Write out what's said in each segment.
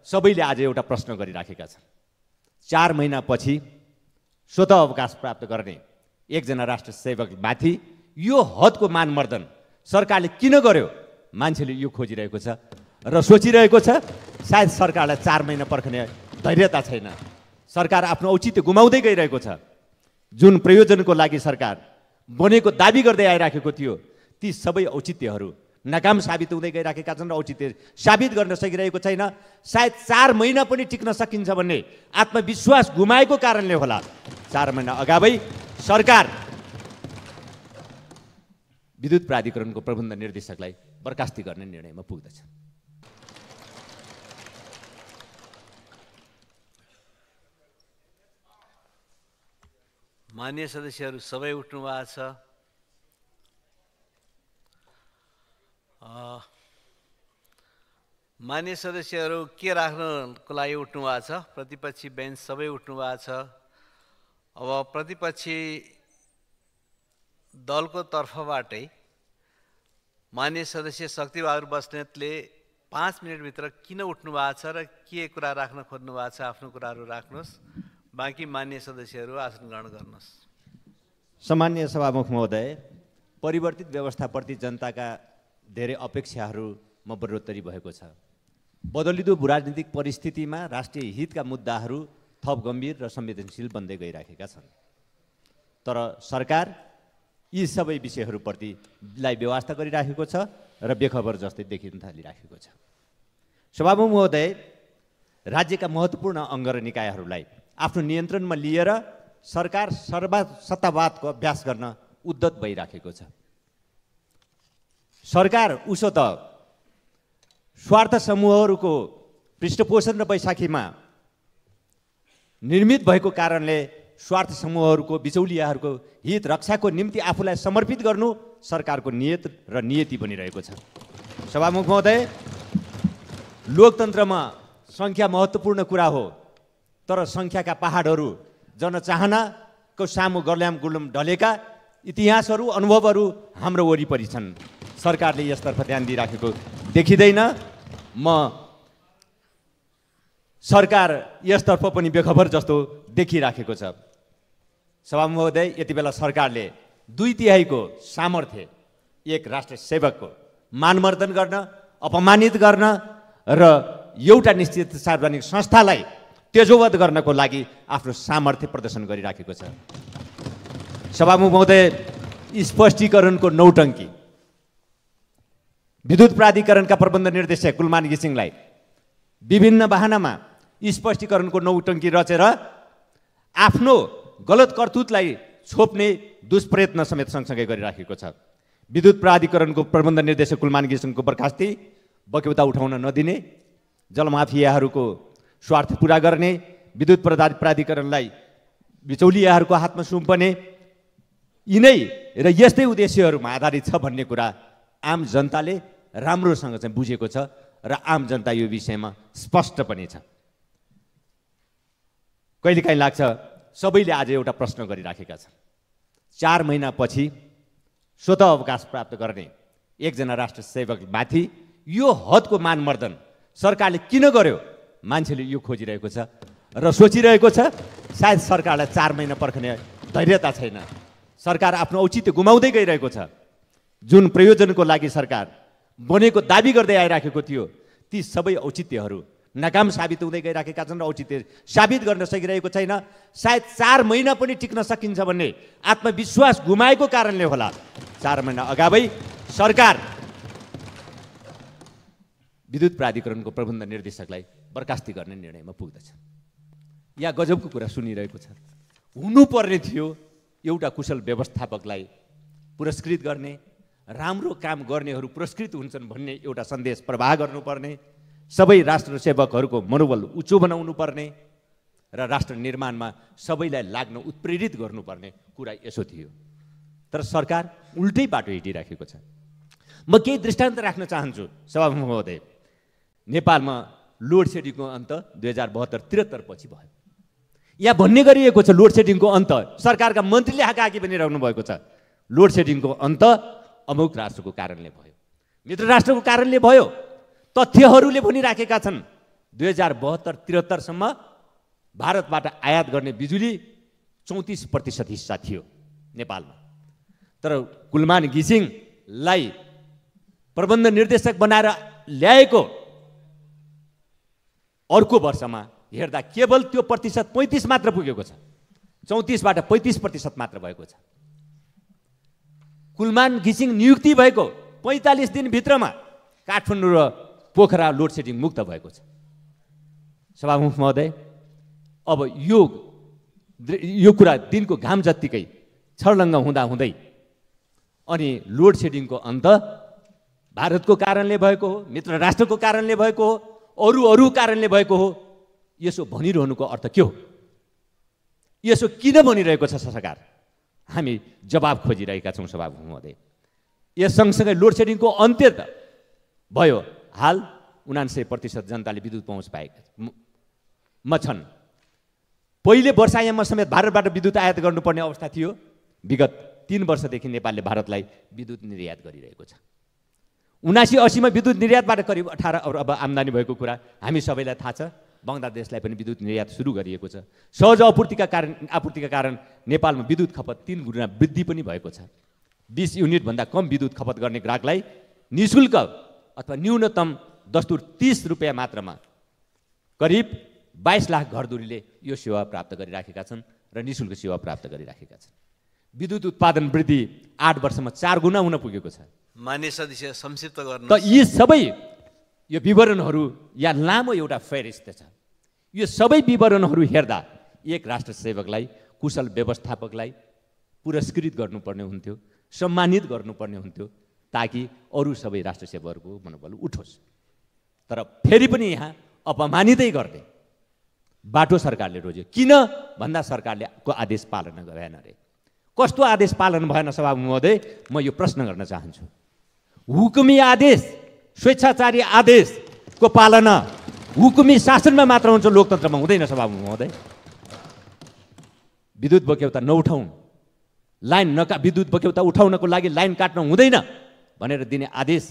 सबैले आज एउटा प्रश्न गरिराखेका छन्। 4 महिनापछि स्वतः अवकाश प्राप्त गर्ने एकजना राष्ट्र सेवकमाथि यो हदको मानमर्दन सरकारले किन गर्यो? मान्छेले यो खोजिरहेको छ र सोचिरहेको छ। सायद सरकारलाई 4 महिना पर्खने धैर्यता छैन। सरकार आफ्नो औचित्य गुमाउँदै गइरहेको छ। जुन प्रयोजनको लागि सरकार बनेको दाबी गर्दै आइराखेको थियो, ती सबै औचित्यहरू नाकाम साबित हुँदै गइराखेका छन् र औचित्य साबित गर्न सकिरहेको छैन। सायद 4 महिना पनि टिक्न सकिन्छ भन्ने आत्मविश्वास गुमाएको कारणले होला 4 महिना अगावै सरकार विद्युत प्राधिकरणको प्रबन्ध निर्देशकलाई बर्खास्ती गर्ने निर्णयमा पुग्दछ। मान्य सदस्यहरू सबै उठ्नु भएको छ। मान्य सदस्यहरू के राख्नको लागि उठ्नु भएको छ? प्रतिपक्षी बेन्च सबै उठ्नु भएको छ। अब प्रतिपक्षी दलको तर्फबाटै मान्य सदस्य शक्तिबहादुर बस्नेतले 5 मिनटभित्र किन उठ्नु भएको छ र के कुरा राख्न खोज्नु भएको छ आफ्नो कुराहरू राख्नुहोस्। बाँकी मान्य सदस्यहरू आसन ग्रहण गर्नुहोस्। सम्मान्य सभामुख महोदय, परिवर्तित व्यवस्थाप्रति जनताका धेरै अपेक्षाहरूमा बढोत्तरी भएको छ। बदलिँदो राजनीतिक परिस्थितिमा राष्ट्रिय हितका मुद्दाहरू थप गम्भीर र संवेदनशील बन्दै गइराखेका छन्। तर सरकार यी सबै विषयहरूप्रतिलाई व्यवस्था गरिराखेको छ र बेखबर जस्तै देखिन थालिराखेको छ। सभामुख महोदय, राज्यका महत्त्वपूर्ण अङ्ग र निकायहरूलाई आफ्नो नियन्त्रणमा लिएर सरकार सर्वसत्तावादको अभ्यास गर्न उद्यत भइराखेको छ। सरकार उसो त स्वार्थ समूहहरूको पृष्ठपोषण र बैशाखीमा निर्मित भएको कारणले स्वार्थ समूहहरूको बिचौलियाहरूको हित रक्षाको निम्ति आफूलाई समर्पित गर्नु सरकारको नियत र नियति बनिरहेको छ। सभामुख महोदय, लोकतन्त्रमा सङ्ख्या महत्त्वपूर्ण कुरा हो, तर सङ्ख्याका पहाडहरू जनचाहनाको सामु गल्याम गुलम ढलेका इतिहासहरू अनुभवहरू हाम्रो वरिपरि छन्। सरकारले यसतर्फ ध्यान दिइराखेको देखिँदैन। म सरकार यसतर्फ पनि बेखबर जस्तो देखिराखेको छ। सभामुख महोदय, यति बेला सरकारले 2/3 सामर्थ्य एक राष्ट्र सेवकको मानमर्दन गर्न, अपमानित गर्न र एउटा निश्चित सार्वजनिक संस्थालाई तेजोवध गर्नको लागि आफ्नो सामर्थ्य प्रदर्शन गरिराखेको छ। सभामुख महोदय, स्पष्टीकरणको नौटङ्की विद्युत प्राधिकरणका प्रबन्ध निर्देशक कुलमान घिसिङलाई विभिन्न बहानामा स्पष्टीकरणको नौटङ्की रचेर आफ्नो गलत करतुतलाई छोप्ने दुष्प्रयत्न समेत सँगसँगै गरिराखेको छ। विद्युत प्राधिकरणको प्रबन्ध निर्देशक कुलमान घिसिङको बर्खास्ती, बक्यौता उठाउन नदिने, जलमाफियाहरूको स्वार्थ पुरा गर्ने, विद्युत प्राधिकरणलाई बिचौलियाहरूको हातमा सुम्पने, यिनै र यस्तै उद्देश्यहरूमा आधारित छ भन्ने कुरा आम जनताले राम्रोसँग चाहिँ बुझेको छ र आम जनता यो विषयमा स्पष्ट पनि छ। कहिलेकाहीँ लाग्छ सबैले आज एउटा प्रश्न गरिराखेका छन्। 4 महिनापछि स्वतः अवकाश प्राप्त गर्ने एकजना राष्ट्र सेवकमाथि यो हदको मानमर्दन सरकारले किन गर्यो? मान्छेले यो खोजिरहेको छ र सोचिरहेको छ। सायद सरकारलाई 4 महिना पर्खने धैर्यता छैन। सरकार आफ्नो औचित्य गुमाउँदै गइरहेको छ। जुन प्रयोजनको लागि सरकार बनेको दाबी गर्दै आइराखेको थियो, ती सबै औचित्यहरू नाकाम साबित हुँदै गइराखेका छन् र औचित्य साबित गर्न सकिरहेको छैन। सायद 4 महिना पनि टिक्न सकिन्छ भन्ने आत्मविश्वास गुमाएको कारणले होला 4 महिना अगावै सरकार विद्युत प्राधिकरणको प्रबन्ध निर्देशकलाई बर्खास्ती गर्ने निर्णयमा पुग्दछ। यहाँ गजबको कुरा सुनिरहेको छ। हुनुपर्ने थियो एउटा कुशल व्यवस्थापकलाई पुरस्कृत गर्ने, राम्रो काम गर्नेहरू पुरस्कृत हुन्छन् भन्ने एउटा सन्देश प्रवाह गर्नुपर्ने, सबै राष्ट्र सेवकहरूको मनोबल उच्च बनाउनु पर्ने र राष्ट्र निर्माणमा सबैलाई लाग्न उत्प्रेरित गर्नुपर्ने कुरा यसो थियो। तर सरकार उल्टै बाटो हिँडिराखेको छ। म केही दृष्टान्त राख्न चाहन्छु। सभामुख महोदय, नेपालमा लोड सेडिङको अन्त 2072-73 पछि भयो। यहाँ भन्ने गरिएको छ लोड सेडिङको अन्त सरकारका मन्त्रीले हाकाहाकी भनिरहनु भएको छ। लोड सेडिङको अन्त अमुक राष्ट्रको कारणले भयो, मित्र राष्ट्रको कारणले भयो। तथ्यहरूले भनिराखेका छन् 2072-73 सम्म भारतबाट आयात गर्ने बिजुली 34% हिस्सा थियो नेपालमा। तर कुलमान घिसिङलाई प्रबन्ध निर्देशक बनाएर ल्याएको अर्को वर्षमा हेर्दा केवल त्यो प्रतिशत 35 मात्र पुगेको छ। 34बाट 35% मात्र भएको छ। कुलमान घिसिङ नियुक्ति भएको 45 दिनभित्रमा काठमाडौँ र पोखरा लोड सेडिङ मुक्त भएको छ। सभामुख महोदय, अब यो कुरा दिनको घाम जत्तिकै छर्लङ्ग हुँदै अनि लोड सेडिङको अन्त भारतको कारणले भएको हो, मित्र राष्ट्रको कारणले भएको हो, अरू कारणले भएको हो, यसो भनिरहनुको अर्थ के हो? यसो किन भनिरहेको छ सरकार? हामी जवाब खोजिरहेका छौँ सभामुख महोदय। यस सँगसँगै लोड सेडिङको अन्त्य त भयो। हाल 99% जनताले विद्युत पहुँच पाएका छन्। पहिले वर्षायाममा समेत भारतबाट विद्युत आयात गर्नुपर्ने अवस्था थियो। विगत 3 वर्षदेखि नेपालले भारतलाई विद्युत निर्यात गरिरहेको छ। 79-80मा विद्युत निर्यातबाट करिब 18 अरब आम्दानी भएको कुरा हामी सबैलाई थाहा छ। बङ्गलादेशलाई पनि विद्युत निर्यात सुरु गरिएको छ। सहज आपूर्तिका कारण नेपालमा विद्युत खपत 3 गुणा वृद्धि पनि भएको छ। 20 युनिटभन्दा कम विद्युत खपत गर्ने ग्राहकलाई निःशुल्क अथवा न्यूनतम दस्तुर 30 रुपियाँ मात्रमा करिब 22 लाख घरधुरीले यो सेवा प्राप्त गरिराखेका छन् र निःशुल्क सेवा प्राप्त गरिराखेका छन्। विद्युत उत्पादन वृद्धि 8 वर्षमा 4 गुणा हुन पुगेको छ। मान्य सदस्य संक्षिप्त गर्नु। त यी सबै यो विवरणहरू यहाँ लामो एउटा फहरिस्त छ। यो सबै विवरणहरू हेर्दा एक राष्ट्र सेवकलाई, कुशल व्यवस्थापकलाई पुरस्कृत गर्नुपर्ने हुन्थ्यो, सम्मानित गर्नुपर्ने हुन्थ्यो, ताकि अरू सबै राष्ट्र सेवकहरूको मनोबल उठोस्। तर फेरि पनि यहाँ अपमानितै गर्ने बाटो सरकारले रोज्यो। किन भन्दा सरकारले को आदेश पालना गरेन रे। कस्तो आदेश पालन भएन सभामुख महोदय? म यो प्रश्न गर्न चाहन्छु। हुकुमी आदेश, स्वेच्छाचारी आदेशको पालना हुकुमी शासनमा मात्र हुन्छ, लोकतन्त्रमा हुँदैन सभामुख महोदय। विद्युत बक्यौता नउठाउँ, विद्युत बक्यौता उठाउनको लागि लाइन काट्न हुँदैन भनेर दिने आदेश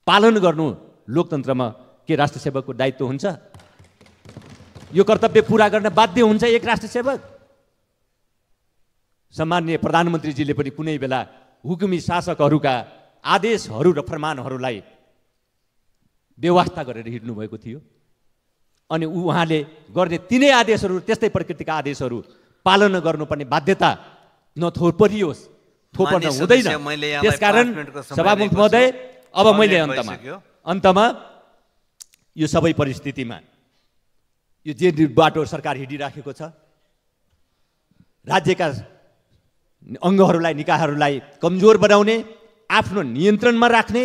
पालन गर्नु लोकतन्त्रमा के राष्ट्र सेवकको दायित्व हुन्छ? यो कर्तव्य पूरा गर्न बाध्य हुन्छ एक राष्ट्र सेवक। सम्माननीय प्रधानमन्त्रीजीले पनि कुनै बेला हुकुमी शासकहरूका आदेशहरू र फरमानहरूलाई व्यवस्था गरेर हिँड्नु भएको थियो। अनि उहाँले गर्ने तिनै आदेशहरू, त्यस्तै प्रकृतिका आदेशहरू पालना गर्नुपर्ने बाध्यता नथोपरियोस्, थोपर्न हुँदैन। त्यसकारण सभामुख महोदय, अब मैले अन्तमा यो सबै परिस्थितिमा यो जे बाटो सरकार हिँडिराखेको छ, राज्यका अङ्गहरूलाई, निकायहरूलाई कमजोर बनाउने, आफ्नो नियन्त्रणमा राख्ने,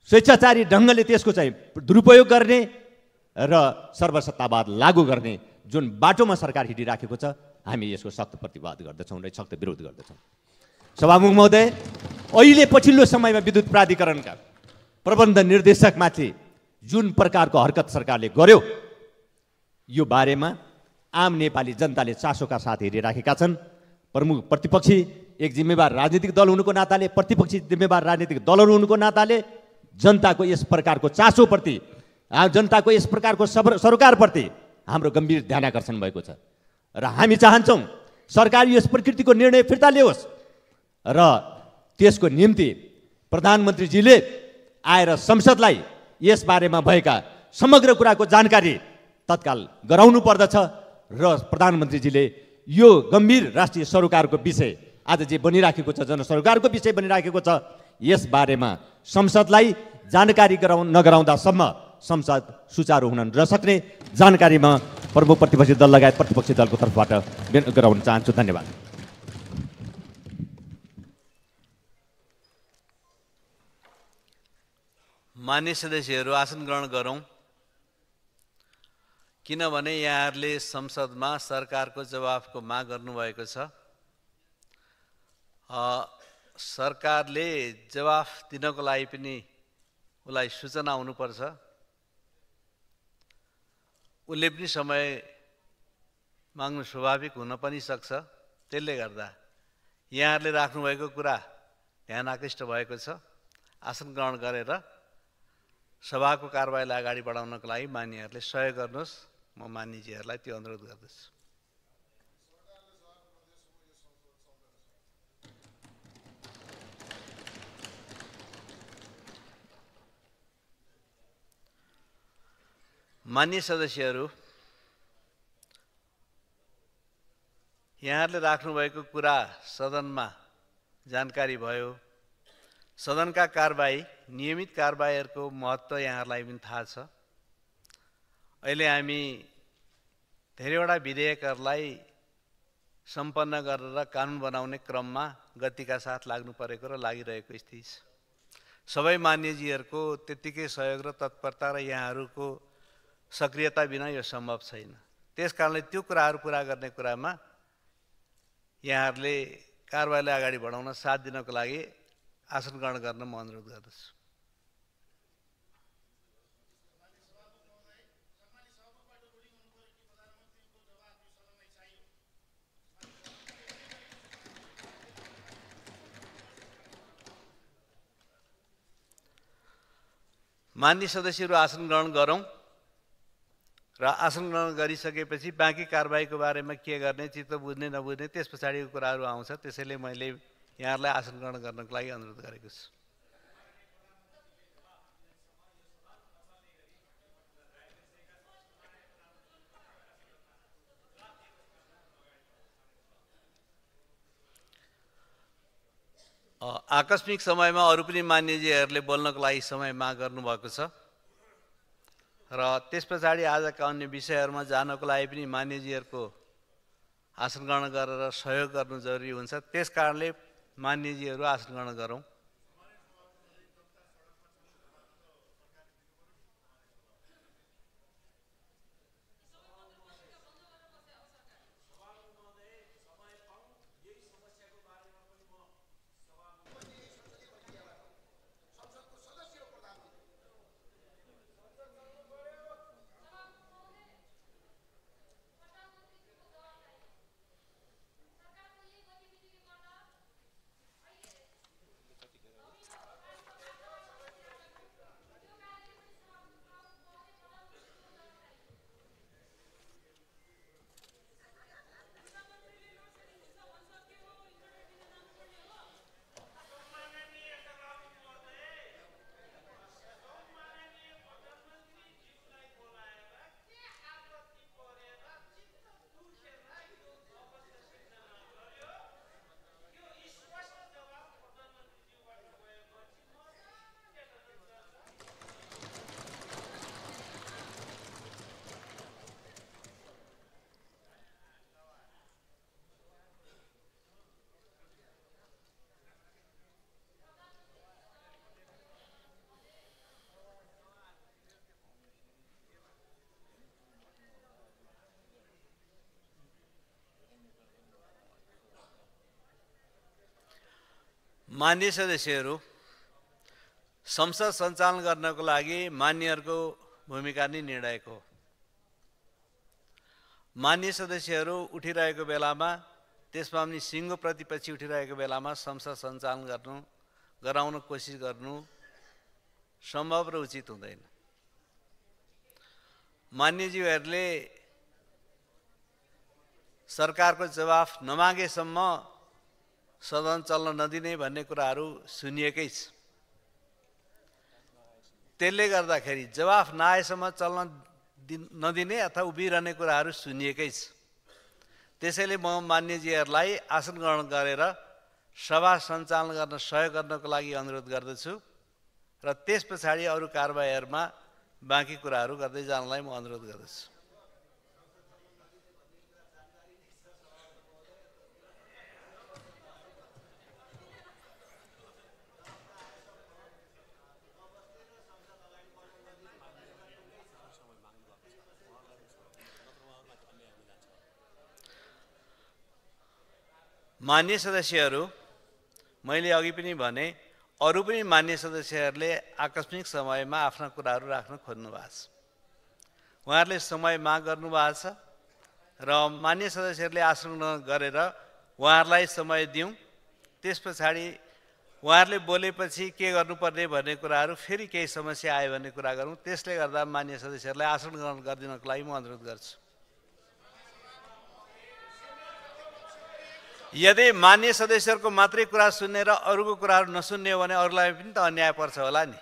स्वेच्छाचारी ढङ्गले त्यसको चाहिँ दुरुपयोग गर्ने र सर्वसत्तावाद लागू गर्ने जुन बाटोमा सरकार हिँडिराखेको छ, हामी यसको सख्त प्रतिवाद गर्दछौँ र सख्त विरोध गर्दछौँ। सभामुख महोदय, अहिले पछिल्लो समयमा विद्युत प्राधिकरणका प्रबन्ध निर्देशकमाथि जुन प्रकारको हरकत सरकारले गर्यो, यो बारेमा आम नेपाली जनताले चासोका साथ हेरिराखेका छन्। प्रमुख प्रतिपक्षी एक जिम्मेवार राजनीतिक दल हुनुको नाताले, प्रतिपक्षी जिम्मेवार राजनीतिक दलहरू हुनुको नाताले जनताको यस प्रकारको चासोप्रति, जनताको यस प्रकारको सरकारप्रति हाम्रो गम्भीर ध्यानाकर्षण भएको छ र हामी चाहन्छौँ सरकार यस प्रकृतिको निर्णय फिर्ता ल्याओस् र त्यसको निम्ति प्रधानमन्त्रीजीले आएर संसदलाई यस बारेमा भएका समग्र कुराको जानकारी तत्काल गराउनु पर्दछ र प्रधानमन्त्रीजीले यो गम्भीर राष्ट्रिय सरोकारको विषय आज जे बनिराखेको छ, जनसरोकारको विषय बनिराखेको छ, यस बारेमा संसदलाई जानकारी नगराउँदासम्म संसद सुचारू हुन नसक्ने जानकारीमा प्रमुख प्रतिपक्षी दल लगायत प्रतिपक्षी दलको तर्फबाट गराउन चाहन्छु। धन्यवाद। मान्य सदस्यहरू, आसन ग्रहण गरौँ। किनभने यहाँहरूले संसदमा सरकारको जवाफको माग गर्नुभएको छ। सरकारले जवाफ दिनको लागि पनि उसलाई सूचना हुनुपर्छ। उसले पनि समय माग्नु स्वाभाविक हुन पनि सक्छ। त्यसले गर्दा यहाँहरूले राख्नुभएको कुरा ध्यान आकृष्ट भएको छ। आसन ग्रहण गरेर सभाको कारबाहीलाई अगाडि बढाउनको लागि मान्यहरूले सहयोग गर्नुहोस्। म मान्यजीहरूलाई त्यो अनुरोध गर्दछु। मान्य सदस्यहरू, यहाँहरूले राख्नुभएको कुरा सदनमा जानकारी भयो। सदनका कारबाही, नियमित कारबाहीहरूको महत्त्व यहाँहरूलाई पनि थाहा छ। अहिले हामी धेरैवटा विधेयकहरूलाई सम्पन्न गरेर कानुन बनाउने क्रममा गतिका साथ लाग्नु परेको र लागिरहेको स्थिति छ। सबै मान्यजीहरूको त्यत्तिकै सहयोग र तत्परता र यहाँहरूको सक्रियता बिना यो सम्भव छैन। त्यसकारणले त्यो कुराहरू पुरा गर्ने कुरामा यहाँहरूले कारबाहीलाई अगाडि बढाउन साथ दिनको लागि आसन ग्रहण गर्न म अनुरोध गर्दछु। मान्य सदस्यहरू आसन ग्रहण गरौँ र आसन ग्रहण गरिसकेपछि बाँकी कारबाहीको बारेमा के गर्ने, चित्त बुझ्ने नबुझ्ने त्यस पछाडिको कुराहरू आउँछ। त्यसैले मैले यहाँहरूलाई आसन ग्रहण गर्नको लागि अनुरोध गरेको छु। आकस्मिक समयमा अरू पनि मान्यजीहरूले बोल्नको लागि समय माग गर्नुभएको छ र त्यस पछाडि आजका अन्य विषयहरूमा जानको लागि पनि मान्यजीहरूको आसन ग्रहण गरेर सहयोग गर्नु जरुरी हुन्छ। त्यस कारणले मान्यजीहरू आसन ग्रहण गरौँ। मान्य सदस्यहरू, संसद सञ्चालन गर्नको लागि मान्यहरूको भूमिका नै निर्णायक हो। मान्य सदस्यहरू उठिरहेको बेलामा, त्यसमा पनि सिङ्गो प्रतिपक्षी उठिरहेको बेलामा संसद सञ्चालन गराउन कोसिस गर्नु सम्भव र उचित हुँदैन। मान्यज्यूहरूले सरकारको जवाफ नमागेसम्म सदन चल्न नदिने भन्ने कुराहरू सुनिएकै छ। त्यसले गर्दाखेरि जवाफ नआएसम्म चल्न नदिने अथवा उभिरहने कुराहरू सुनिएकै छ। त्यसैले म मान्यजीहरूलाई आसन ग्रहण गरेर सभा सञ्चालन गर्न सहयोग गर्नको लागि अनुरोध गर्दछु र त्यस पछाडि अरू कारबाहीहरूमा बाँकी कुराहरू गर्दै जानलाई म अनुरोध गर्दछु। मान्य सदस्यहरू, मैले अघि पनि भने अरू पनि मान्य सदस्यहरूले आकस्मिक समयमा आफ्ना कुराहरू राख्न खोज्नु भएको छ। उहाँहरूले समय माग गर्नुभएको छ र मान्य सदस्यहरूले आसन गरेर उहाँहरूलाई समय दिउँ। त्यस पछाडि उहाँहरूले बोलेपछि के गर्नुपर्ने भन्ने कुराहरू फेरि केही समस्या आयो भन्ने कुरा गरौँ। त्यसले गर्दा मान्य सदस्यहरूलाई आसन ग्रहण गरिदिनको लागि म अनुरोध गर्छु। यदि मान्य सदस्यहरूको मात्रै कुरा सुन्ने र अरूको कुराहरू नसुन्ने हो भने अरूलाई पनि त अन्याय पर्छ होला नि।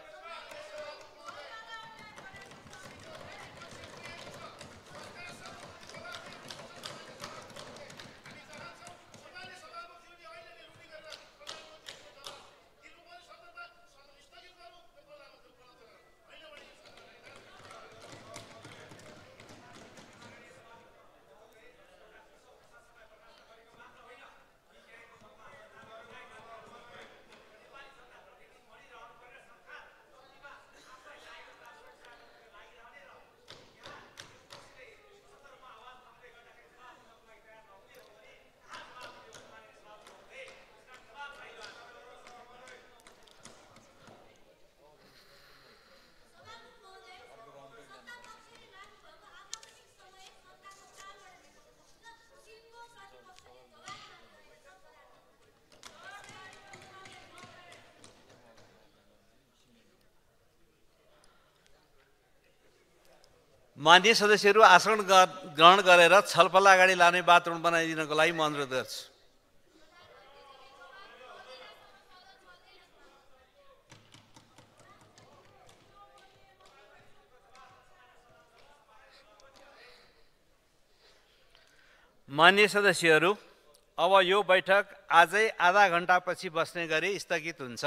मान्य सदस्यहरू आसन ग्रहण गरेर छलफल अगाडि लाने वातावरण बनाइदिनको लागि म अनुरोध गर्छु। मान्य सदस्यहरू, अब यो बैठक आजै आधा घण्टापछि बस्ने गरी स्थगित हुन्छ।